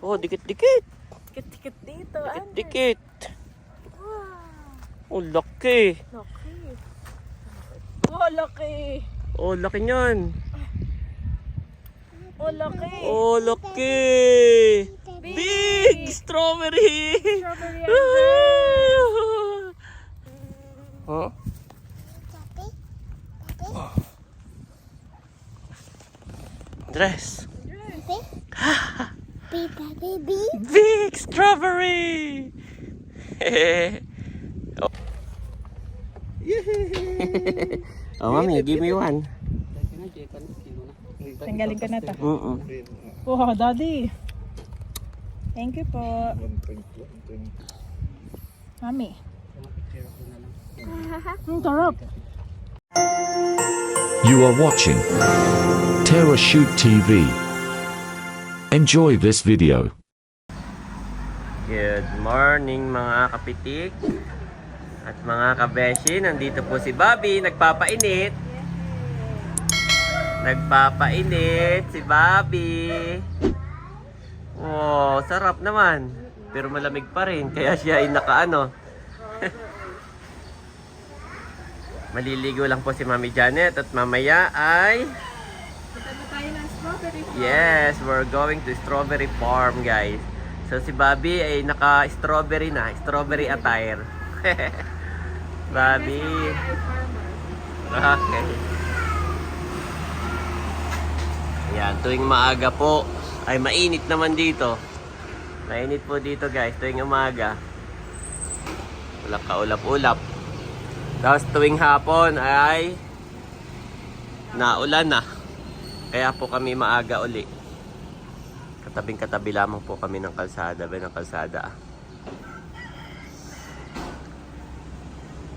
Oh, dikit-dikit. Dikit-dikit dito. Dikit-dikit. Wow. Oh, laki. Laki. Oh, laki. Oh, laki niyan. Oh, laki. Oh, laki. Big strawberry. Strawberry. Huh? Dress. Baby. Big strawberry. Oh. Oh, mami, give me one. Tanggalin ko na to. Mm-mm. Wow, daddy. Thank you po. Mami. Ang sarap. You are watching Terra Shoot TV. Enjoy this video. Good morning mga kapitik at mga kabeshi. Nandito po si Bobby, nagpapainit. Nagpapainit si Bobby. Wow, sarap naman. Pero malamig pa rin, kaya siya ay nakaano. Maliligo lang po si Mami Janet at mamaya ay yes, we're going to strawberry farm, guys. So si Bobby ay naka-strawberry na, strawberry attire. Bobby. Okay. Ayan, tuwing maaga po ay mainit naman dito. Mainit po dito, guys, tuwing umaga. Wala kaulap-ulap. Tapos tuwing hapon ay naulan na. Kaya po kami maaga uli. Katabing-katabi lamang po kami ng kalsada.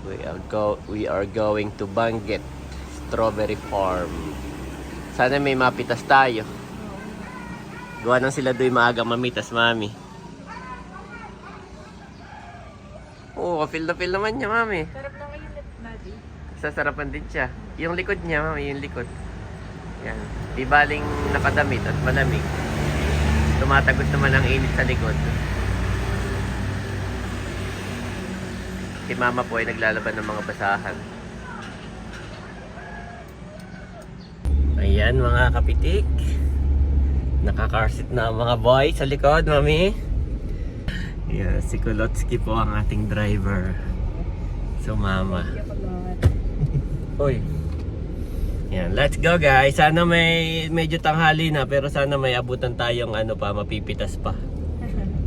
We are going to Banggit Strawberry Farm. Sana may mapitas tayo. Gawa nang sila do'y maaga mamitas, mami. Oo, feel na feel naman niya, mami. Sarap ng init, daddy. Sasarapan din siya. Yung likod niya, mami, yung likod. Yan. Di baling nakadamit at malamig. Tumatagos naman ang init sa likod. Si mama po ay naglalaban ng mga basahan. Ayan mga kapitik. Nakakarsit na ang mga boy sa likod, mami. Yeah, si Kulotsky po ang ating driver. So mama. Uy. Yan, let's go guys. Sana may medyo tanghali na, pero sana may abutan tayong ano pa, mapipitas pa.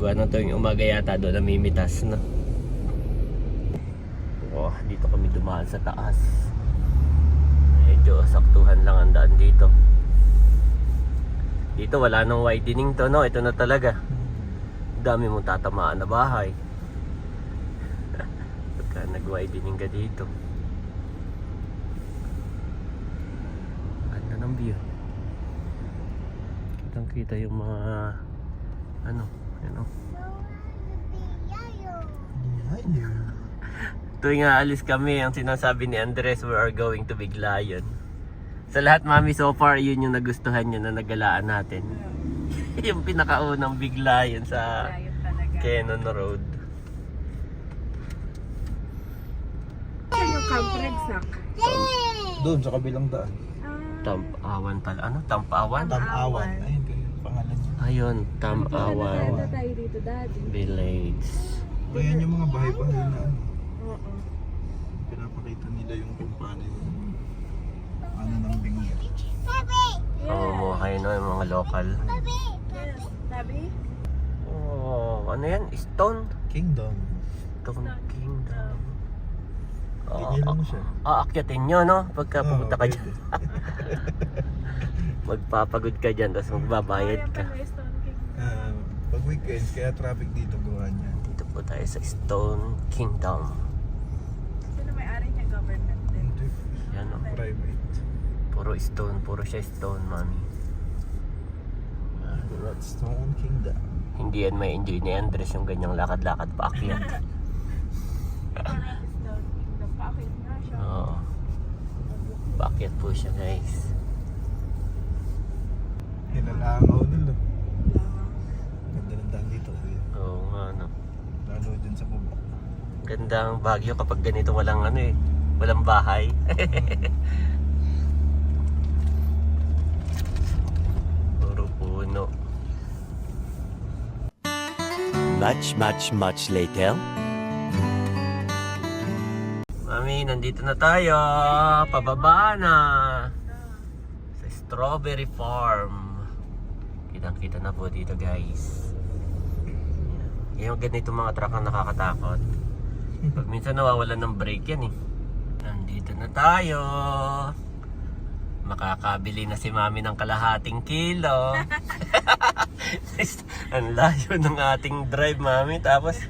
Gawa na to yung umaga yata doon namimitas na. Oh, dito kami dumaan sa taas. Medyo saktuhan lang ang daan dito. Dito wala nang widening to, no? Ito na talaga. Dami mong tatamaan na bahay. Pagka nag-widening ka dito. Ganda ng view. Kitang kita yung mga ano. Tuwing aalis kami, ang sinasabi ni Andres, we are going to Big Lion. Sa lahat, mami, so far yun yung nagustuhan niya na nagalaan natin. Yung pinakaunang Big Lion sa Cannon Road. Yung Camp Redsack. Doon sa kabilang daan. Tampawan pala. Ano? Tampawan? Tamawan. Ayun kayo yung pangalan niya. Ayun, Tampawan tayo dito, daddy. Village. Ayan yung mga bahay-bahay na ano. Pinapakita nila yung kung paano yung ano ng bingit. Oo, kayo no, yung mga local. Yes, daddy. Oh, ano yan? Stone? Kingdom. Stone Kingdom. Gigilan mo siya. Aakyatin nyo, no? Pagka pumunta ka pwede. dyan. Magpapagod ka dyan, tapos magbabayad ka. Pag weekends, kaya traffic dito gawa niya. Dito po tayo sa Stone Kingdom. Sino may-ari niya? Government din. Hindi. Yan o. Private. Puro stone, puro siya stone, mami. Redstone Kingdom. Hindi yan may enjoy ni Andres yung ganyang lakad-lakad paakyat. Bakit nga siya? Oo. Paakyat po siya, guys. Nilalangaw nila. Ganda Magandang Baguio kapag ganito walang ano eh, walang bahay. Puro puno. Much later. Mami, nandito na tayo. Pababa na. Sa Strawberry Farm. Kitang-kita na po dito, guys. Yung ganito mga truck ang nakakatakot. Pag minsan nawawalan ng brake yan eh. Nandito na tayo. Makakabili na si Mami ng kalahating kilo. Ang layo ng ating drive, Mami. Tapos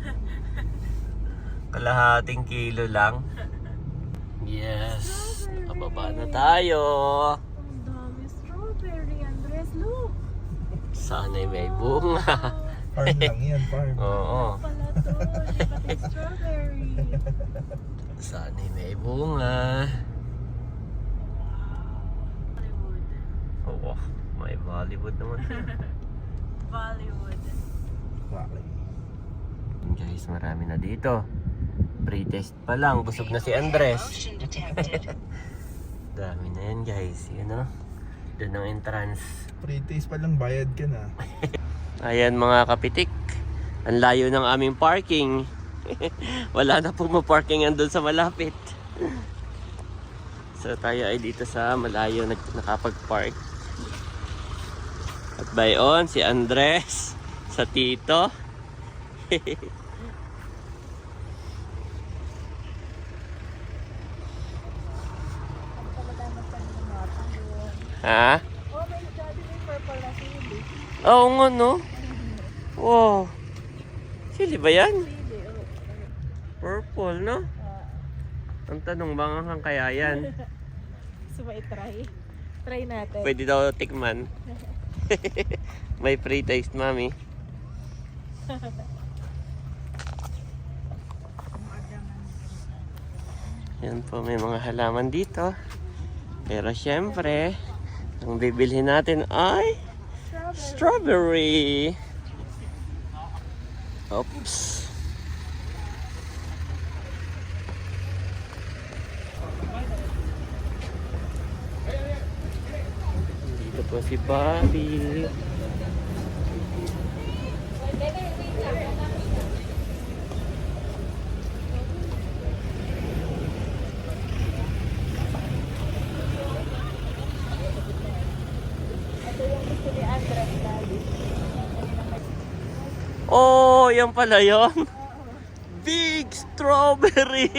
kalahating kilo lang. Yes. Nakababa na tayo. Ang dami strawberry, Andres. Look! Sana'y may bunga. Farm lang yan, farm. Oo. Pala to. Pati strawberry. Sana'y may bunga. Bollywood. Oo. May Bollywood naman. Bollywood. Bakit? Guys, marami na dito. Pre-test pa lang. Busog na si Andres. Dami na yan, guys. Yun o. Doon ang entrance. Pre-taste pa lang, bayad ka na. Ayan mga kapitik. Ang layo ng aming parking. Wala na pong ma-parkingan doon sa malapit. So tayo ay dito sa malayo nakapag-park. At by on, si Andres sa Tito. Ha? Oh my God, may purple na sili. Oo nga no. Wow. Sili ba yan? Sili, oh. Purple no? Ang tanong ba hanggang kaya yan? Gusto mo i-try? Try natin. Pwede daw tikman. May free taste, Mami. Yan po, may mga halaman dito. Pero syempre, ang bibilhin natin ay strawberry. Oops. Dito po si Bobby. Oh, yan pala yun. Big strawberry.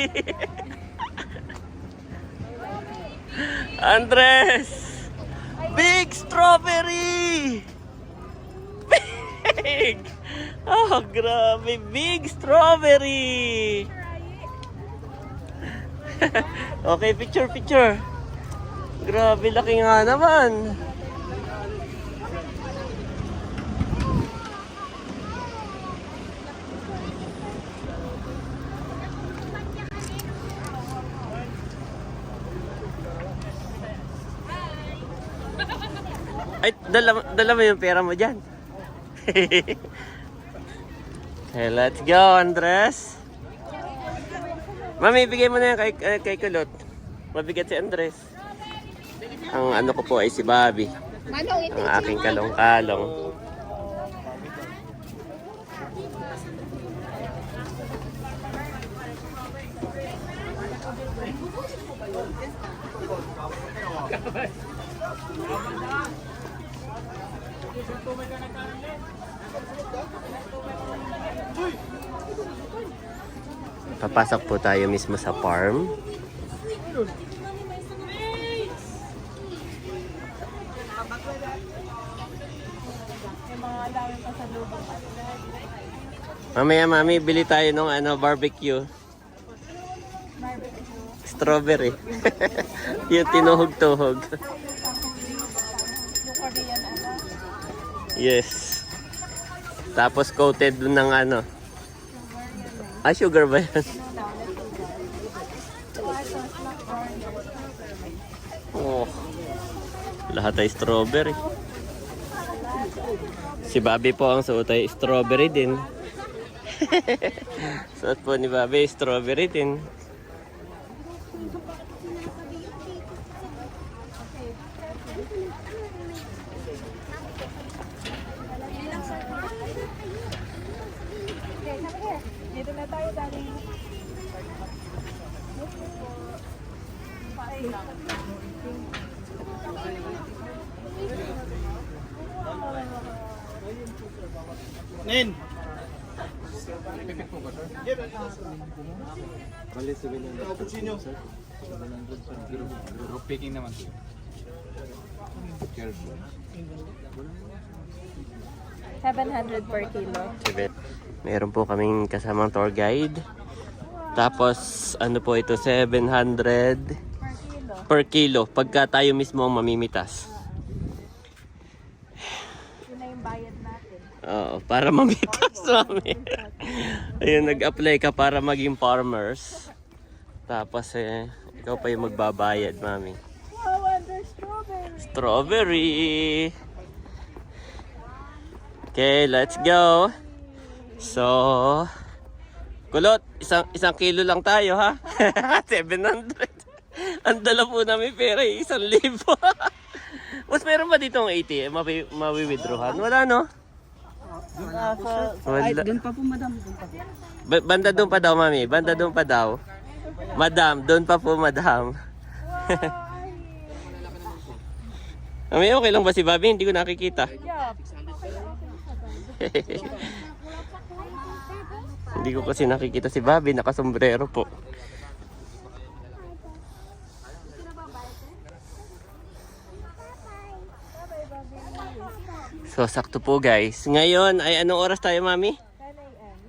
Andres. Big strawberry. Big. Oh, grabe. Big strawberry. Okay, picture. Grabe, laki nga naman. Ay, dala mo yung pera mo dyan. Okay, let's go, Andres. Mami, bigay mo na yan kay Kulot. Mabigat si Andres. Ang ano ko po ay si Bobby. Ang aking kalong-kalong. Papasok po tayo mismo sa farm. Mamaya, Mami, bili tayo ng barbecue. Strawberry. Yung tinuhog-tuhog. Yes. Tapos coated ng sugar ba yan? Oh. Lahat ay strawberry. Si Bobby po ang suot ay strawberry din. Suot po ni Bobby, strawberry din. Dito na tayo, Daddy. Nin! Picking naman to. Careful. 700 per kilo. Meron po kaming kasamang tour guide. Tapos, ano po ito, 700 per kilo. Pagka tayo mismo ang mamimitas. Yun na yung bayad natin. Oo, para mamitas, mami. Ayun, nag-apply ka para maging farmers. Tapos, ikaw pa yung magbabayad, mami. Wow, under strawberry. Strawberry! Okay, let's go. So, kulot, isang kilo lang tayo, ha? 700. Ang dala po namin pera, 1,000. Mas meron ba dito ang ATM? Mawi-withdrawhan? Wala, no? Wala. Doon pa po, madam. Doon pa po. Banda doon pa daw, mami. Banda doon pa daw. Madam, doon pa po, madam. Mami, okay lang ba si Bobby? Hindi ko nakikita. Hindi ko kasi nakikita si Bobby, nakasombrero po. So, sakto po guys. Ngayon ay anong oras tayo, Mami?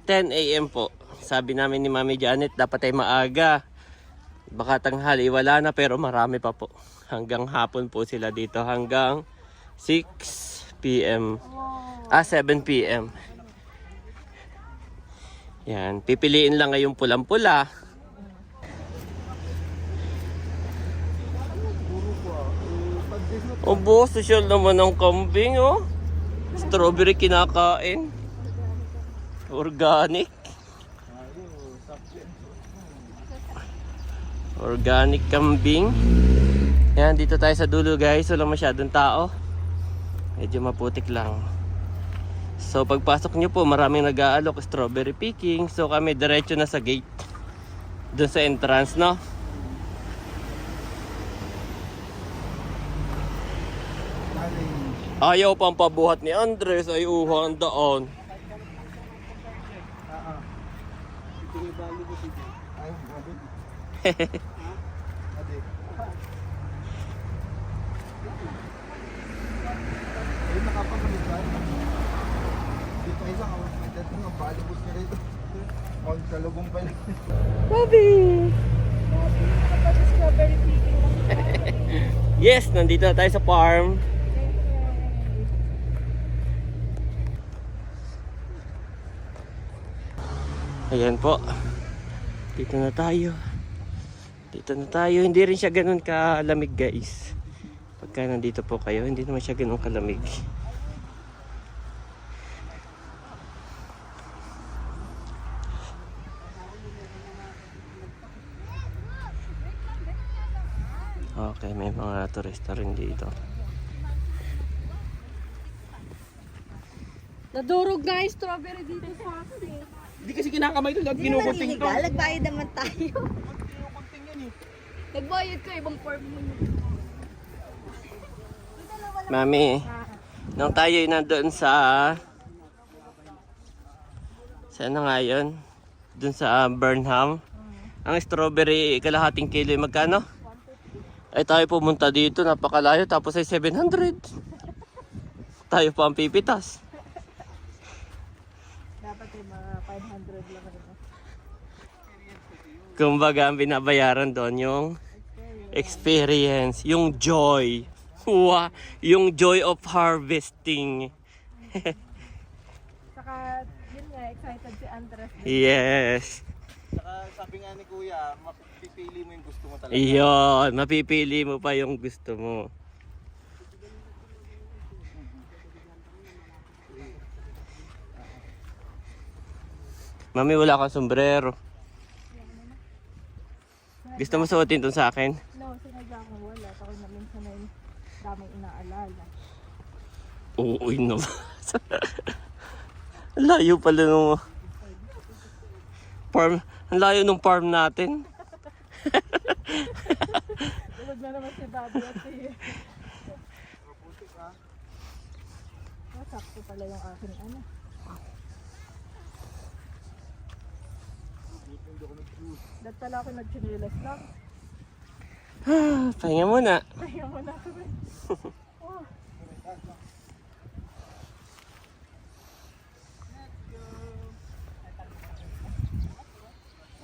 10 a.m. po. Sabi namin ni Mami Janet, dapat ay maaga. Baka tanghali, wala na pero marami pa po. Hanggang hapon po sila dito, hanggang 6 p.m. 7 p.m. Yan, pipiliin lang ngayong pulang-pula. Obo, social naman ng kambing, oh. Strawberry kinakain. Organic. Organic kambing. Yan, dito tayo sa dulo guys. Walang masyadong tao. Medyo maputik lang. So pagpasok nyo po, maraming nag-aalok strawberry picking. So kami diretso na sa gate. Doon sa entrance, no? Ayaw pang pabuhat ni Andres ay uhan daan. Ayun, nakapangalit ba? Dito isa, dito nga, balibos ka rito. Ang kalubong pa lang. Bobby! Bobby, strawberry picking. Yes, nandito na tayo sa farm. Ayan po. Dito na tayo. Dito na tayo. Hindi rin siya ganun kalamig guys. Pagka nandito po kayo, hindi naman siya ganun kalamig. Okay, may mga turista rin dito. Nadurog nga yung strawberry dito sa akin. Hindi kasi kinakamay ito, kinukunting ito. Nagbayad naman tayo. Nagbayad ka, ibang farm mo. Mami, nung tayo nandoon sa ano nga yun? Doon sa Burnham. Ang strawberry, kalahating kilo, magkano? Ay tayo pumunta dito, napakalayo, tapos ay 700. Tayo pa ang pipitas. Dapat yung mga 500 lang rin. Kumbaga, ang binabayaran doon yung experience, yung joy. Wow, yung joy of harvesting. Saka, yun nga, excited si Andres. Yes. Saka sabi nga ni Kuya, mapipili mo yung gusto mo talaga. Iyon, mapipili mo pa yung gusto mo. Mami, wala kang sombrero. Gusto mo suotin itong sa akin? No, sinadya ko wala. Ako na minsan ay daming inaalala. Oo, no. Ang layo pala nung farm. Ang layo nung farm natin. Tulog na naman si Bobby at si... Sakto pala yung aking ano. Dahil pala ako nag-chinilas lang. Pahinga muna. Ayaw mo na ako rin. Oh.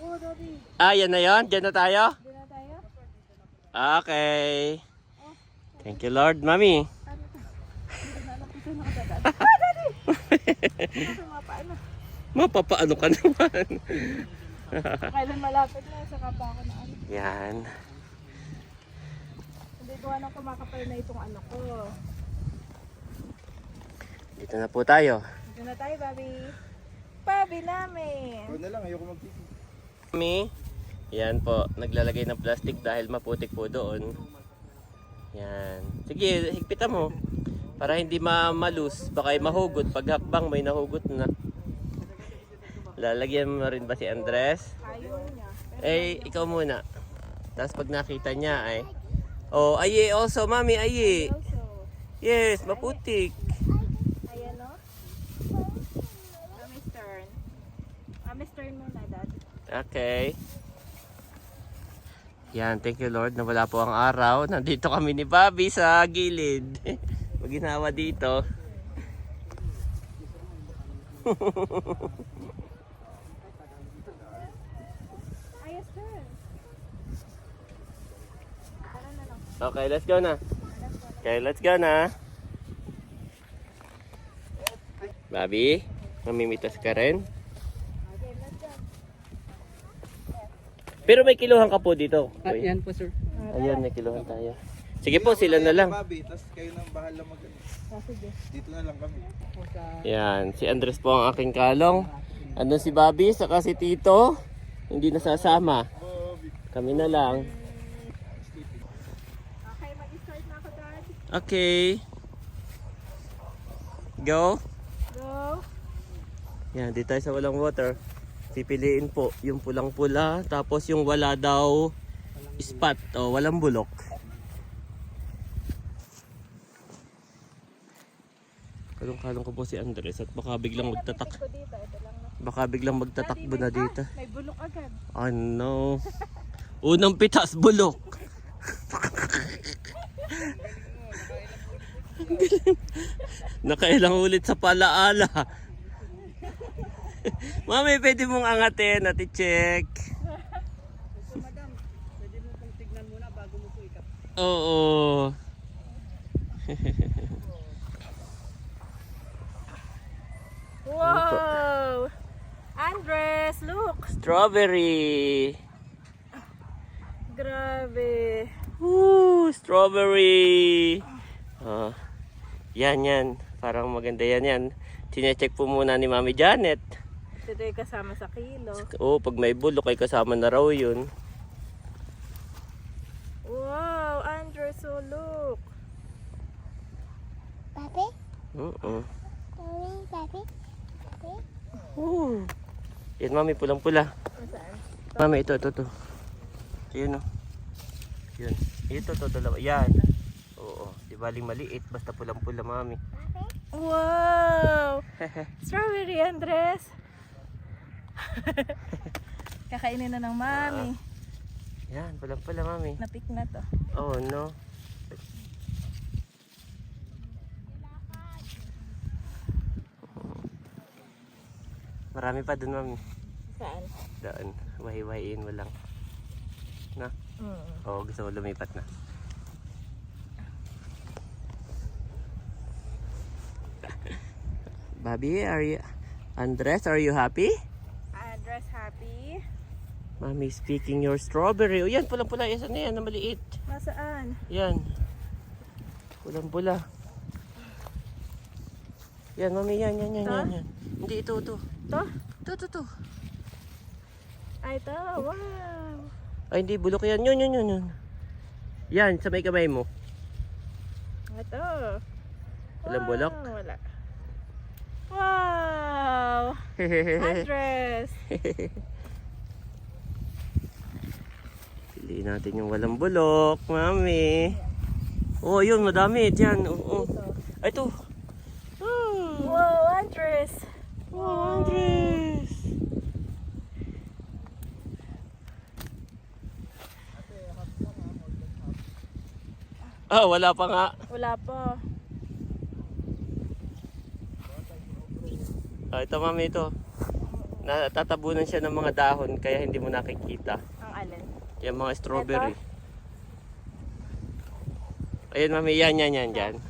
Oh, Daddy. Ah, yan na yun? Diyan na tayo? Di na tayo? Okay. Thank you, Lord. Mami. Ano to? Hindi na alam kung saan ako dadaan. Ah, Daddy! Ano mapaano? Mapapaano ka naman? Kailan malapit na, saka pa ako na ano. Yan. Hindi ko anong kumakapal na itong ano ko. Dito na po tayo. Dito na tayo, Bobby. Bobby namin. Ako na lang, ayoko magpipig. Mami. Yan po. Naglalagay ng plastic dahil maputik po doon. Yan. Sige, higpitan mo. Para hindi malus. Baka ay mahugot. Pag hakbang may nahugot na. Lalagyan mo rin ba si Andres? Ayaw niya. Eh, ikaw muna. Tapos pag nakita niya ay... Oh, aye also, Mami, aye. Also, Yes, maputik. ayan o. Mami's turn. Mami's turn muna, Dad. Okay. Yan, thank you Lord na wala po ang araw. Nandito kami ni Bobby sa gilid. Maginawa dito. Ayos, turn. Tara na lang. Okay, let's go na. Okay, let's go na. Bobby, mamimitas ka rin. Okay, let's go. Pero may kiluhan ka po dito. Ah, yan po, sir. Ayan, may kiluhan tayo. Sige po, sila na lang. Bobby, tapos kayo nang bahala mag Sige. Dito na lang kami. Yan, si Andres po ang aking kalong. Andun si Bobby, saka si Tito. Hindi nasasama. Kami na lang. Okay, mag-start na ako, Dad. Okay. Go. Go. Yan, dito tayo sa walang water. Pipiliin po yung pulang-pula, tapos yung wala daw spot o walang bulok. Kalong-kalong ko po si Andres at baka biglang magtatak. Ko dito, ito lang na. Baka biglang magtatakbo na dito. May bulok agad. Ano? Unang pitas, bulok. Nakailang ulit sa palaala. Mami, pwede mong angatin at i-check. So, madam, pwede mo pong tignan muna bago mo po ikat. Oo. Wow! Andres, look! Strawberry. Grabe. Woo, strawberry. Yan. Parang maganda yan. Tine-check po muna ni Mami Janet. Ito yung kasama sa kilo. Oo, pag may bulok ay kasama na raw yun. Wow, Andres, so look. Papi? Oo. Mami, papi? Papi? Woo. Yan, Mami, pulang-pula. Saan? Mami, ito. Yun, o. Yun. Ito, dalawa. Yan. Oo. Di baling maliit. Basta pulang-pula, Mami. Wow! Strawberry, Andres. Kakainin na ng mami. Yan, pulang-pula, Mami. Napik na to. Oh, no. Marami pa dun, Mami. Saan? Daan. Wahi-wahiin mo lang. Na? Oo, gusto ko lumipat na. Bobby, Andres, are you happy? Andres, happy? Mami, speaking your strawberry. O yan, pulang-pula. Yan na yan, na maliit. Nasaan? Yan. Pulang-pula. Yan, mami, yan. Ito? Hindi, ito. To? Ito. Ay, ito. Wow. Ay, hindi, bulok yan. Yun. Yan, sa may kamay mo. Ito. Walang bulok? Wala. Wow. Andres. Piliin natin yung walang bulok, mami. Oh, yun, madami. Diyan, oo. Ay, ito. Wow, Andres. Wow, Andres. Wala pa nga. Wala pa. Ito, mami, ito. Natatabunan siya ng mga dahon, kaya hindi mo nakikita. Ang alin? Yung mga strawberry. Ayun, mami, yan, dyan.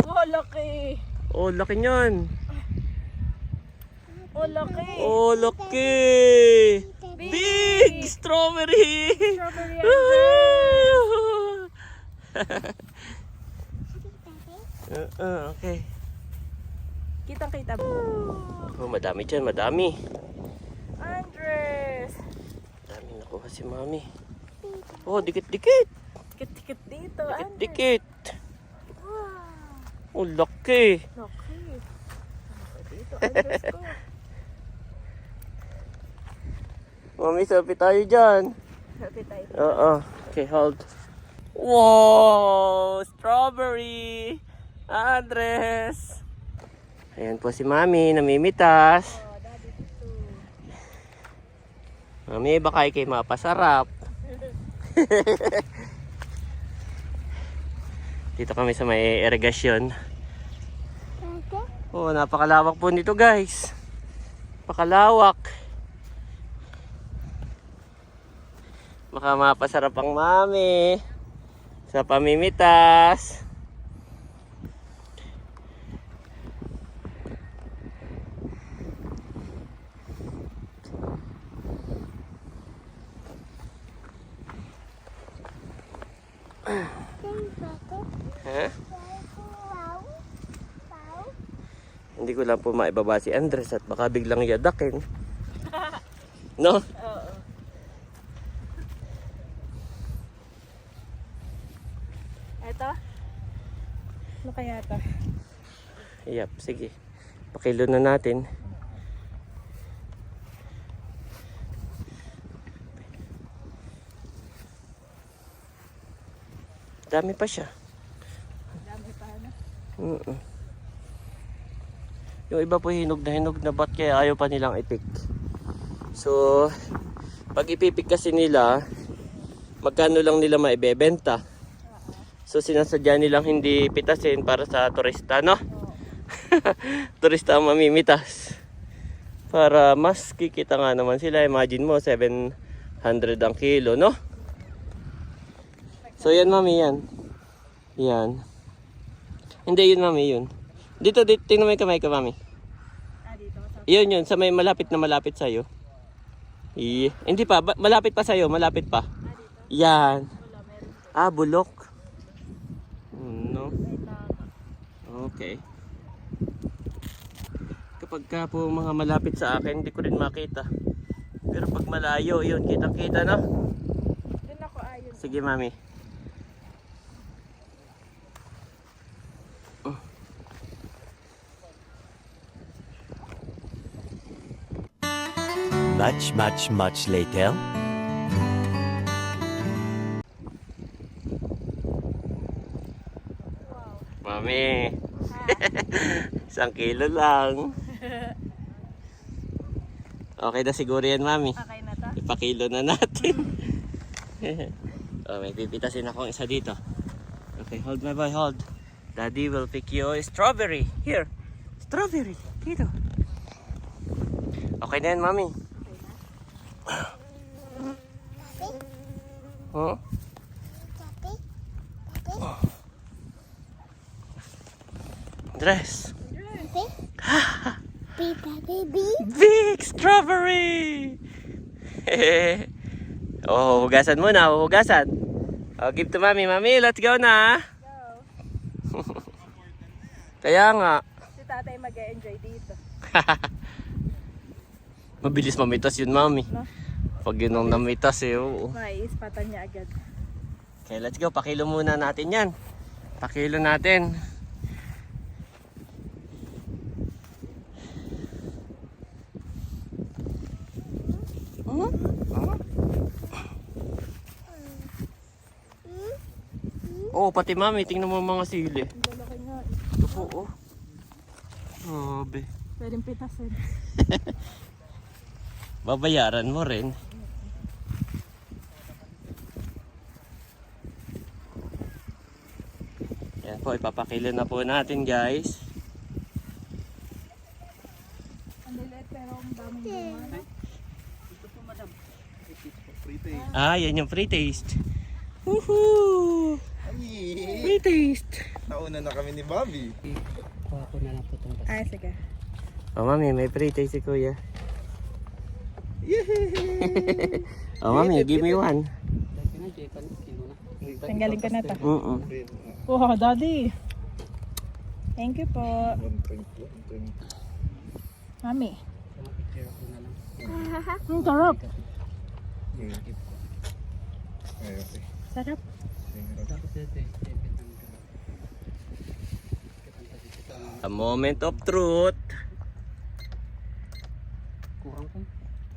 Oh, laki. Oh, laki niyan. Oh, laki. Oh, laki. Big strawberry. Strawberry Andres. Okay. Kitang-kita mo. Oh, madami dyan, madami. Andres. Dami nakuha si mami. Oh, dikit-dikit. Dikit-dikit dito, Andres. Dikit-dikit. Wow. Oh, laki. Laki. Dito, Andres ko. Mami, selfie tayo dyan. Happy tayo. Oo. Okay, hold. Wow! Strawberry! Andres! Ayan po si Mami, namimitas. Oh, daddy dito. Mami, baka ikay mapasarap. Dito kami sa may irigasyon. Oh, napakalawak po nito, guys. Napakalawak. Baka mapasarap ang mami sa pamimitas. Ha? Hindi ko lang po maibaba si Andres at baka biglang yadakin. No? Oo. Eto? Ano kaya ito? Yep, sige. Pakilo na natin. Dami pa siya. Dami pa na. Yung iba po hinog na ba't kaya ayaw pa nilang ipik. So, pag ipipik kasi nila, magkano lang nila maibebenta. So, sinasadya nilang hindi pitasin para sa turista, no? Turista ang mamimitas. Para mas kikita nga naman sila. Imagine mo, 700 ang kilo, no? So, yan, mami, yan. Yan. Hindi, yun, mami, yun. Dito, tingnan mo yung kamay ko, mami. Ah, dito. Yun, sa may malapit na malapit sa'yo. Hindi pa, malapit pa sa'yo, malapit pa. Yan. Ah, bulok. No? Okay. Kapag ka po mga malapit sa akin, hindi ko rin makita. Pero pag malayo, yun, kitang-kita, no? Doon ako ayon. Sige, mami. Much later. Mami. 1 kilo lang. Okay na siguro yan, mami. Okay na to? Ipakilo na natin. May pipitasin akong isa dito. Okay, hold my boy, hold. Daddy will pick you a strawberry. Here. Strawberry. Dito. Okay na yan, mami. Huh? Dress. Baby. Big strawberry! Oh, hugasan muna, hugasan. Oh, give to mami. Mami, let's go na. Go. Kaya nga. dito. Mabilis mamitas yun, mami. No? Pag yun ang namitas eh, oo. Maiispatan niya agad. Okay, let's go. Pakilo muna natin yan. Pakilo natin. Oh, pati mami, tingnan mo mga sili. Ang lalaki nga. Ito po, oh. Grabe. Pwedeng pitasin. Babayaran mo rin. Yan po, ipapakilo na po natin, guys. Ang lilit pero ang daming bunga. Ito po, madam. Free taste. Ah, yan yung free taste. Woohoo! Ay! Free taste. Nauna na kami ni Bobby. Kuha ko na lang po itong basta. Ay, sige. Oh, mami, may free taste si kuya. Oh, mami, give me one. Lagi na, Jekan. Sino na? Tanggalin ko na to. Mm-mm. Oh, daddy. Thank you po. 120. Mami. Picture ko na lang. Ang sarap. Ay, okay. Sarap. Tapos ito eh. A moment of truth. Kurang po.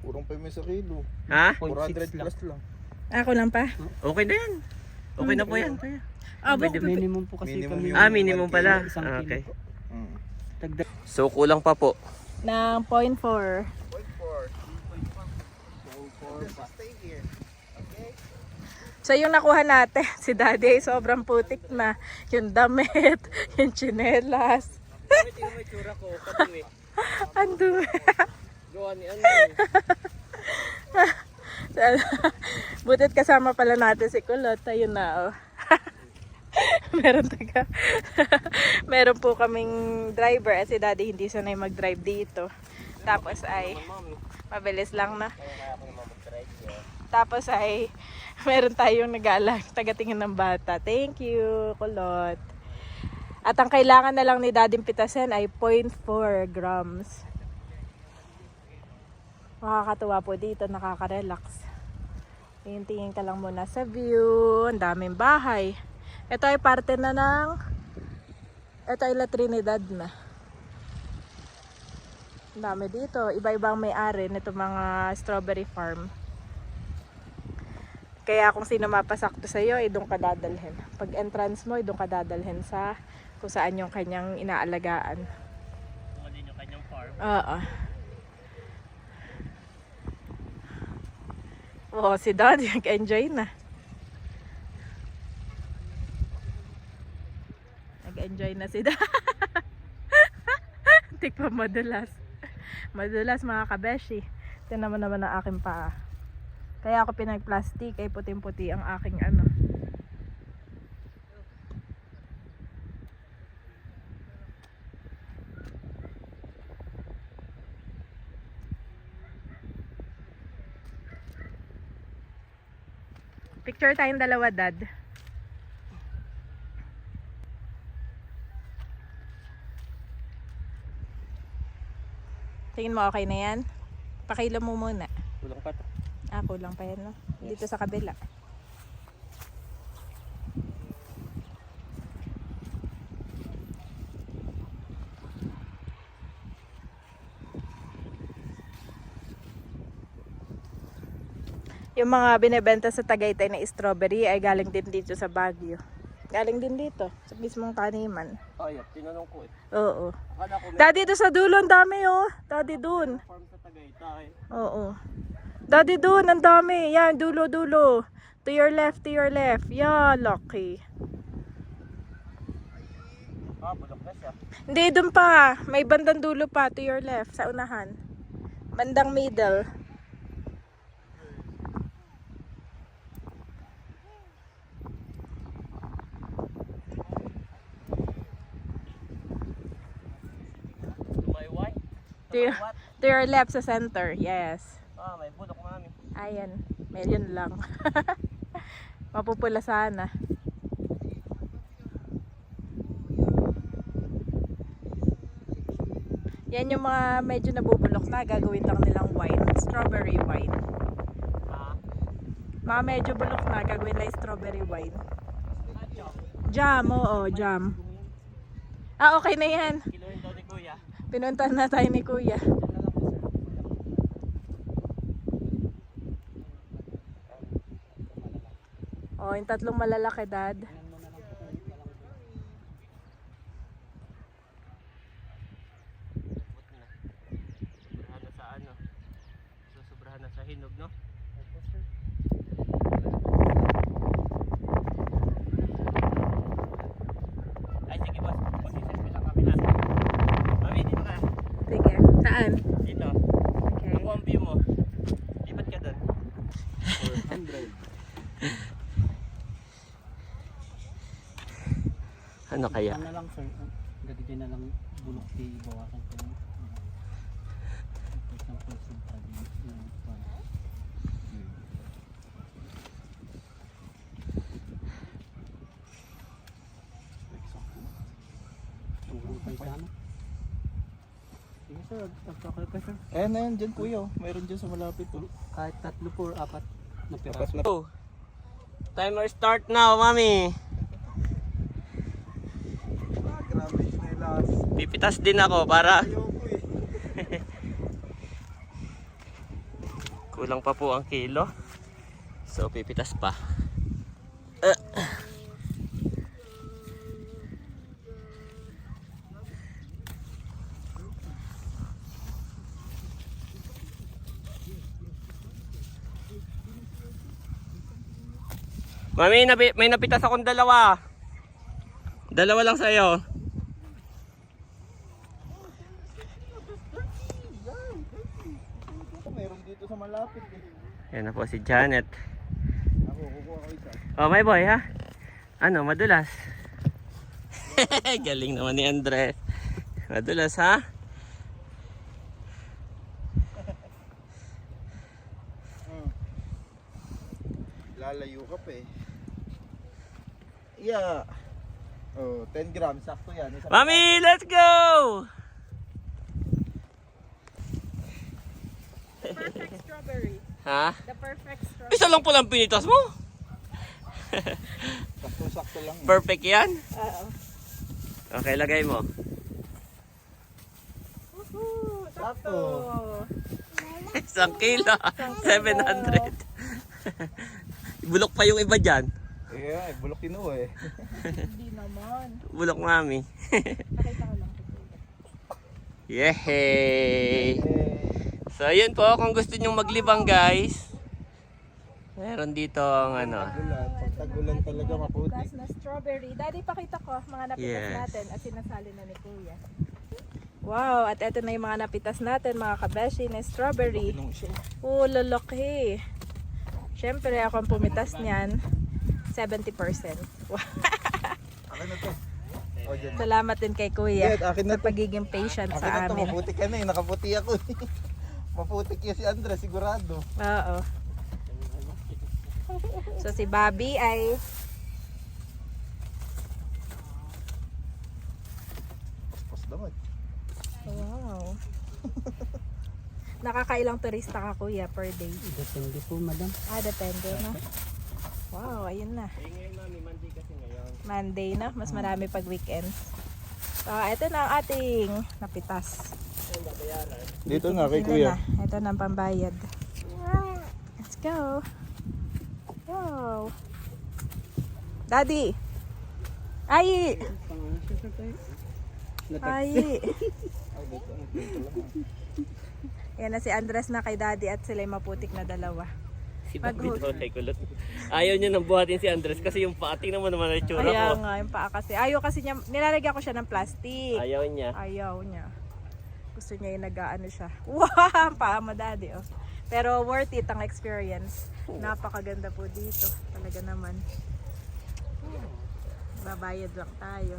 Kurang pa yung sa kilo. Ha? 400 lang. plus lang. Ako lang pa. Okay na yan. Okay na po yan, kuya. Ah, Pwede ba? Minimum po kasi Minimum kami. yung- Ah, minimum pala. Isang Ah, kilo okay. po. Mm. Dagdag. So, kulang pa po. Ng 0.4. 0.4. So, stay here. Okay? So yung nakuha natin, si daddy sobrang putik na. Yung damit, yung tsinelas. Tingnan mo yung tsura ko. Kadumi. Ang dumi. Gawa ni ano. Butit kasama pala natin si Kulot. Ayun na, oh. Meron po kaming driver. Si daddy hindi sanay mag-drive dito. Tapos ay, mabilis lang na. Tapos ay, meron tayong nag-aalang tagatingin ng bata. Thank you, Kulot. At ang kailangan na lang ni Daddy pitasin ay 0.4 grams. Makakatuwa po dito, nakaka-relax. Tingin-tingin ka lang muna sa view. Ang daming bahay. Ito ay parte na ng... Ito ay La Trinidad na. Ang dami dito. Iba-ibang may-ari nito mga strawberry farm. Kaya kung sino mapasakto sa iyo, doon ka dadalhin. Pag entrance mo, doon ka dadalhin sa kung saan yung kanyang inaalagaan. Kung din yung kanyang farm. Oo. Oh, si Daddy nag-enjoy na. Nag-enjoy na si Daddy. Tikpa madulas. Madulas mga kabeshi. Ito naman ang aking paa. Kaya ako pinag-plastic ay puting-puti ang aking ano. Picture tayong dalawa, Dad. Tingin mo okay na yan? Pakilo mo muna. Kulang pa to. Ah, kulang pa yan, no? Dito sa kabila. Yung mga binebenta sa Tagaytay na strawberry ay galing din dito sa Baguio. Galing din dito, sa mismong taniman. Ay, tinanong ko eh. Oo. Akala ko may Daddy, doon sa dulo, ang dami, oh. Daddy, doon. farm sa Tagaytay. Oo. Daddy, doon, ang dami. Yan, dulo, dulo. To your left, to your left. Yeah, lucky. Ah, bulok na siya. Hindi, doon pa. May bandang dulo pa, to your left, sa unahan. Bandang middle. Tumayway? To your left sa center, yes. Ah, may bulok, mami. Ayan, medyon lang. Mapupula sana. Yan yung mga medyo nabubulok na, gagawin lang nilang wine. Strawberry wine. Mga medyo bulok na, gagawin lang yung strawberry wine. Jam, oo, jam. Ah, okay na yan. Kilohin daw ni Kuya. Pinuntahan na tayo ni Kuya. Oh, yung tatlong malalaki, Dad. Sobrahan na sa ano. Sobrahan na sa hinog, no? Ay, sige boss. Positions ko lang kami na. Mami, dito ka. Sige. Saan? Dito. Okay. Ako ang view mo. Lipat ka doon. 400. Ano kaya? Ano na lang sir, gagawin na lang bulok di bawasan ko. Isang person tabi yung pan. Tunggutan siya ano? Sige sir, magkakal ka sir. Ayan na yan, dyan kuya. Oh. Mayroon dyan sa malapit. Oh. Kahit 3 or 4 na Apat piraso. na. Oh. Timer start now, Mami. Grabe, chinelas. Pipitas din ako para Ayoko eh. kulang pa po ang kilo. So pipitas pa. Mami, may napitas akong dalawa. Dalawa lang sa'yo. Mayroon dito sa malapit eh. Yan na po si Janet. Ako, kukuha ko isa. Oh, my boy, ha? Ano, madulas? Galing naman ni Andres. Madulas, ha? Lalayo ka pa eh. Yeah. Oh, 10 grams. Sakto yan. Isang Mami, let's go! Perfect strawberry. Ha? The perfect strawberry. Isa lang po lang pinitas mo. Sakto-sakto lang. Perfect yan. Oo. Okay, lagay mo. Woohoo! Sakto. Isang kilo. 700. Bulok pa yung iba dyan. Eh, bulok kinuha eh. Hindi naman. Bulok, Mami. Pakita ko lang. Yehey! So, yun po. Kung gusto nyong maglibang, guys. Meron dito ang ano. Tagulan. Pag tagulan talaga maputi. Gas na strawberry. Daddy, pakita ko mga napitas Yes. natin at sinasali na ni Kuya. Wow, at eto na yung mga napitas natin, mga kabeshi na strawberry. Lalaki. Siyempre, ako ang pumitas niyan. 70%. Wow. Akin na to. O, dyan. Salamat din kay Kuya Dad, akin na sa to. pagiging patient Akin sa na to. amin. Maputi ka na eh. Nakaputi ako eh. Maputik yun si Andres, sigurado. Oo. So si Bobby ay Pas naman. wow. Nakakailang turista ka Kuya per day? Depende po madam. Ah, depende na. Wow, ayun na. Ngayon, Mami, Monday kasi ngayon. Monday na, mas marami pag weekends. So, ito na ang ating napitas. Dito na kay Ito kuya. na. Ito na ang pambayad. Let's go. Wow. Daddy. Ay! Pangalan siya sir tayo. Ay! Yan na si Andres na kay Daddy at sila yung maputik na dalawa. Si Bobby daw ay kulot. Ayaw niya nang buhatin si Andres kasi yung paating naman naman ang itsura Kaya ko. nga, yung paa kasi. Ayaw kasi niya, nilalagyan ko siya ng plastic. Ayaw niya. Ayaw niya. Gusto niya yung nag-ano siya. Wow! Paa mo Daddy, oh. Pero worth it ang experience. Napakaganda po dito. Talaga naman. Babayad lang tayo.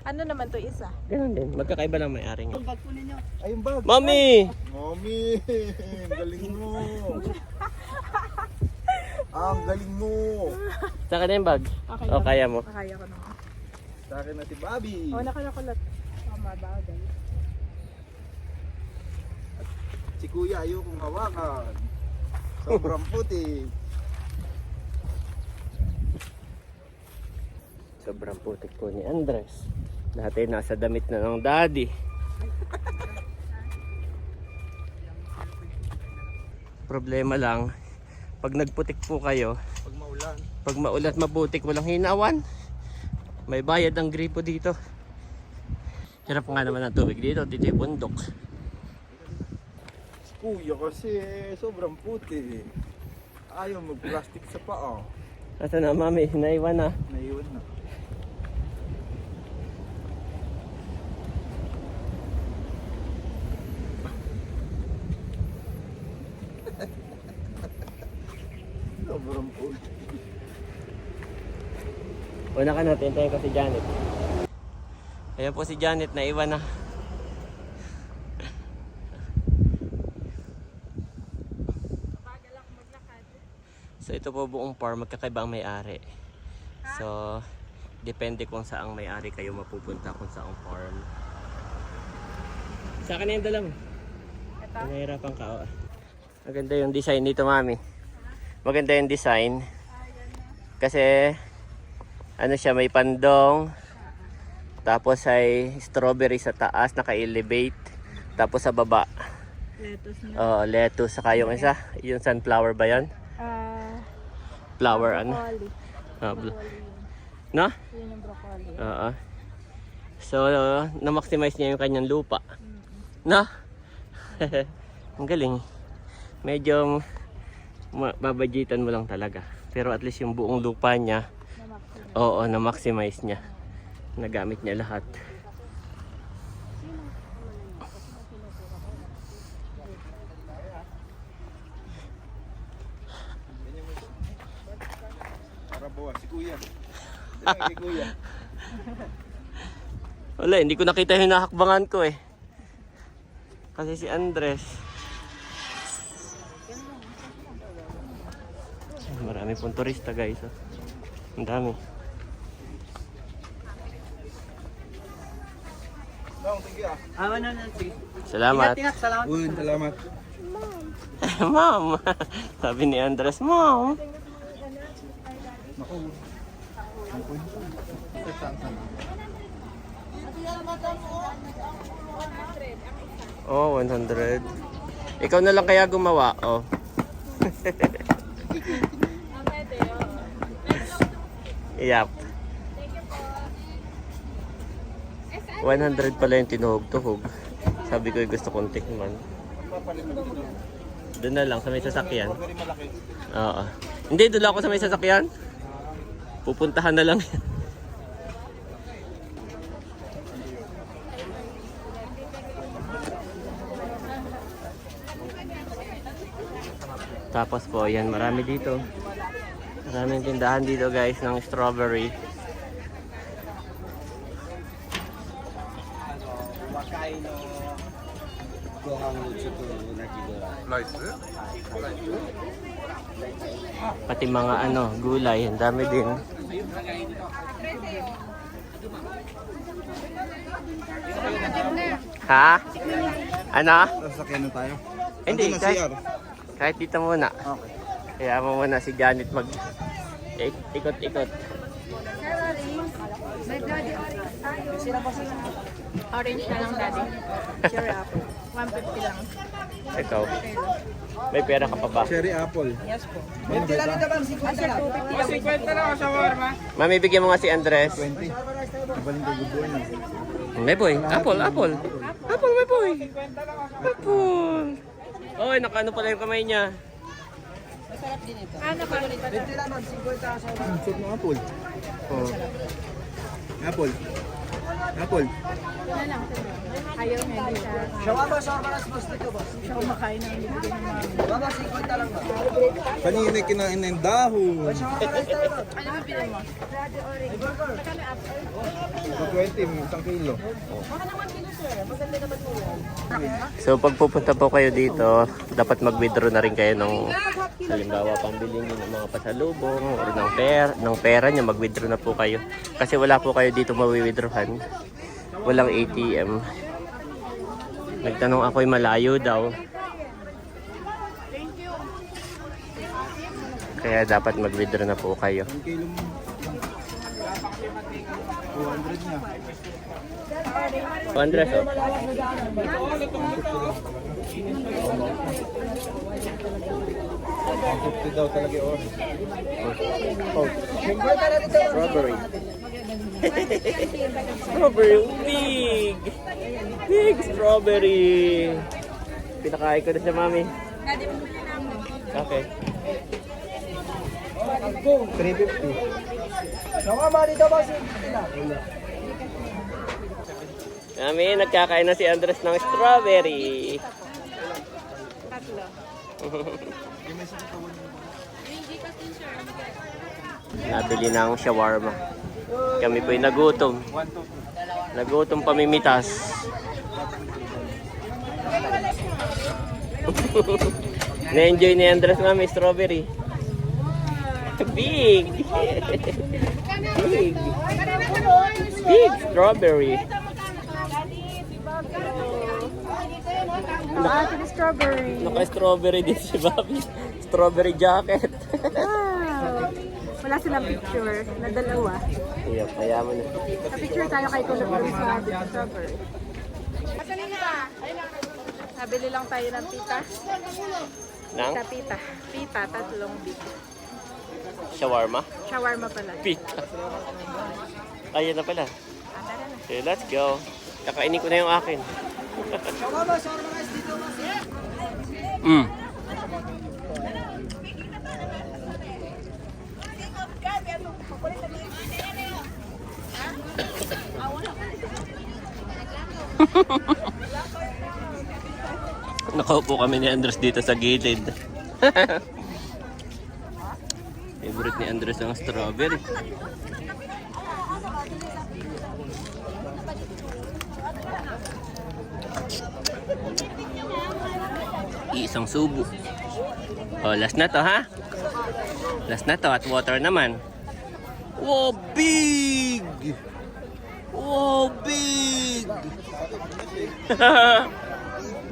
Ano naman to isa? Ganun din. Magkakaiba lang may-ari niya. Bag po ninyo. Ay, yung bag. Mami! Mami! Galing mo! Ang galing mo! Saka na yung bag. Okay O, kaya mo. Kaya ko naman. Sa akin na si Bobby. Oh, nakakulot. Tama ba? Guys. Si Kuya ayokong hawakan. Sobrang puti. Sobrang putik po ni Andres. Dati nasa damit na ng daddy. Problema lang, pag nagputik po kayo, Pag maulan. pag maulat maputik, walang hinawan. May bayad ang gripo dito. Hirap nga naman ang tubig dito. Dito yung bundok. Si Kuya kasi sobrang puti. Ayaw mag-plastic sa paa. Asa na mami, naiwan na. Naiwan na. Sobrang puti. Una ka natin, tayo ko si Janet. Ayan po si Janet, naiwan na. So ito po buong farm, magkakaiba ang may-ari. So, depende kung saang may-ari kayo mapupunta kung saang farm. Sa akin na yung dala mo. Ito? Nahirapan ka. Oh. Maganda yung design dito, mami. Maganda yung design. Kasi, ano siya, may pandong. Tapos ay strawberry sa taas, naka-elevate. Tapos sa baba. Lettuce na. Oh, lettuce. Saka yung isa, yung sunflower ba yan? Flower, ano? Broccoli. Broccoli. No? Yun yung broccoli. Oo. So, na-maximize niya yung kanyang lupa. No? Ang galing. Medyo babadgetan mo lang talaga. Pero at least yung buong lupa niya, oo, na-maximize niya. Nagamit niya lahat. Para bawa si Kuya. Dito kay Kuya. Wala, hindi ko nakita yung hinahakbangan ko eh. Kasi si Andres. Marami pong turista guys. Oh. Ang dami. Dong, thank you ah. Awan na sige. Salamat. Ingat, salamat. Uy, salamat. Mom. Sabi ni Andres, Mom. Naku. Oh, 100. Ikaw na lang kaya gumawa, oh. Yap. 100 pala yung tinuhog-tuhog. Sabi ko gusto kong tikman. Doon na lang sa may sasakyan. Oo. Hindi, doon lang ako sa may sasakyan. Pupuntahan na lang. Tapos po, yan, marami dito. Maraming tindahan dito guys ng strawberry. Pati mga ano, gulay, ang dami din. Ha? Ano? Sasakyan na tayo. Hindi, Andun na kahit, CR. kahit dito muna. Okay. Kaya mo muna si Janet mag ikot-ikot. Orange na lang, daddy. Cherry apple. 150 lang. Ikaw. May pera ka pa ba? Cherry apple. Yes po. 20 lang ito bang? 50 lang. Mami, bigyan mo nga si Andres. 20. Ibaling ko good boy na. May boy. Apple, apple. Apple, may boy. Apple. Oy, nakaano pala yung kamay niya. Ano pa? Ang soup ng apple. Oh. Apple. Apple. Ano lang, ayaw niya, hindi siya. Hindi siya kumakain ng ibigay ng mga. Kanina kinain ng dahon. Ano ba bilhin mo? 220, isang kilo. So pag pupunta po kayo dito, dapat mag-withdraw na rin kayo ng halimbawa pambili niyo ng mga pasalubong o ng pera niya, mag-withdraw na po kayo. Kasi wala po kayo dito mawi-withdrawhan. Walang ATM. Nagtanong ako'y malayo daw. Kaya dapat mag-withdraw na po kayo. Ang kilo mo. 200 niya. Andres, oh. 50 daw talaga yun. Oh. Strawberry. Strawberry, big! Big strawberry! Pinakain ko na siya, mami. Okay. 350. Mami, nagkakain na si Andres ng strawberry. Tatlo. Nabili ng shawarma. Kami po'y nagutom. Nagutom pamimitas. Na-enjoy ni Andres, mami, strawberry. Big! Big! Big strawberry. Strawberry. Naka-strawberry din si Bobby. Strawberry jacket. Wow. Wala silang picture na dalawa. Iya, kaya mo na. Sa-picture tayo kay Kulot sa strawberry. Nabili lang tayo ng pita. Nang Pita. Pita, tatlong big. shawarma. Shawarma pala. Pita. Ayan na pala. Tara na. Okay, let's go. Kakainin ko na yung akin. Mm. Nakaupo kami ni Andres dito sa gilid. Favorite ni Andres ang strawberry. Isang subo. Oh, last na to, ha? Last na to at water naman. Wow, big! Wow, big!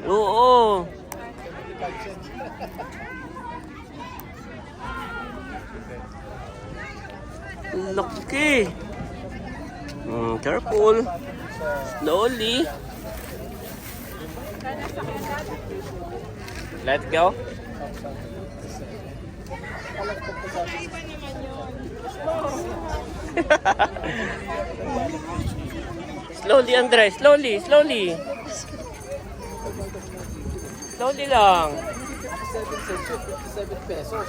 Oo. Laki. Careful. Slowly. Let's go. Slowly, Andres. Slowly, slowly. Slowly lang. 57 pesos.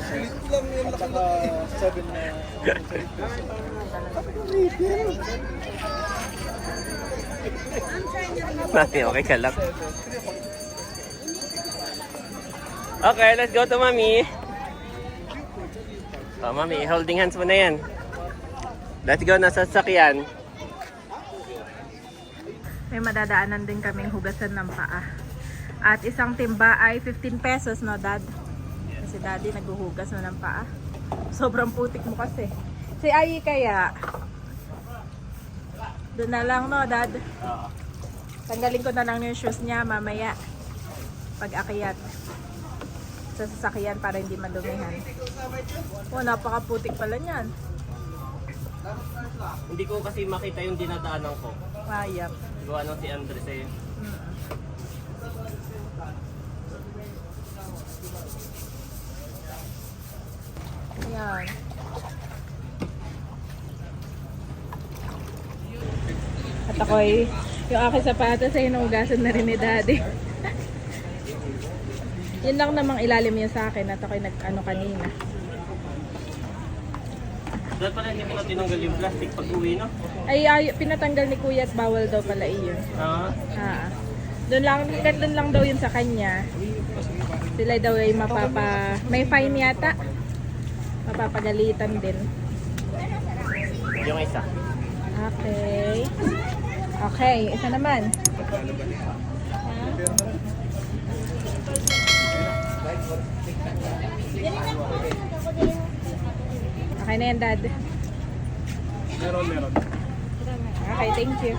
Sulit lang yung laki-laki. 7 na. Mami, okay ka lang. Okay, let's go to Mami. Oh, Mami, holding hands mo na yan. Let's go na sa sasakyan. May madadaanan din kaming hugasan ng paa. At isang timba ay 15 pesos, no, Dad? Kasi Daddy naghuhugas na ng paa. Sobrang putik mo kasi. Si Ayi kaya, doon na lang, no, Dad? Tanggalin ko na lang yung shoes niya mamaya. Pag-akyat. Sa sasakyan para hindi madumihan. Oh, napakaputik pala niyan. Hindi ko kasi makita yung dinadaanan ko. Mayap. Gawa ng si Andres eh. Ayan. At ako'y, yung aking sapatos ay hinugasan na rin ni Daddy. Yun lang namang ilalim yun sa akin at ako'y nag-ano kanina. Dahil pala hindi ko na tinanggal yung plastic pag uwi, no? Ay, pinatanggal ni Kuya at bawal daw pala iyon. Doon lang daw yun sa kanya. Sila daw ay may fine yata. Mapapagalitan din. Yung isa. Okay. Okay, isa naman. Okay na yan, Dad. Okay, thank you.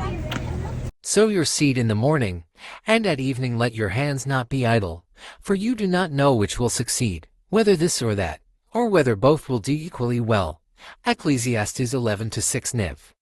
Sow your seed in the morning, and at evening let your hands not be idle, for you do not know which will succeed, whether this or that, or whether both will do equally well. Ecclesiastes 11:6 Niv.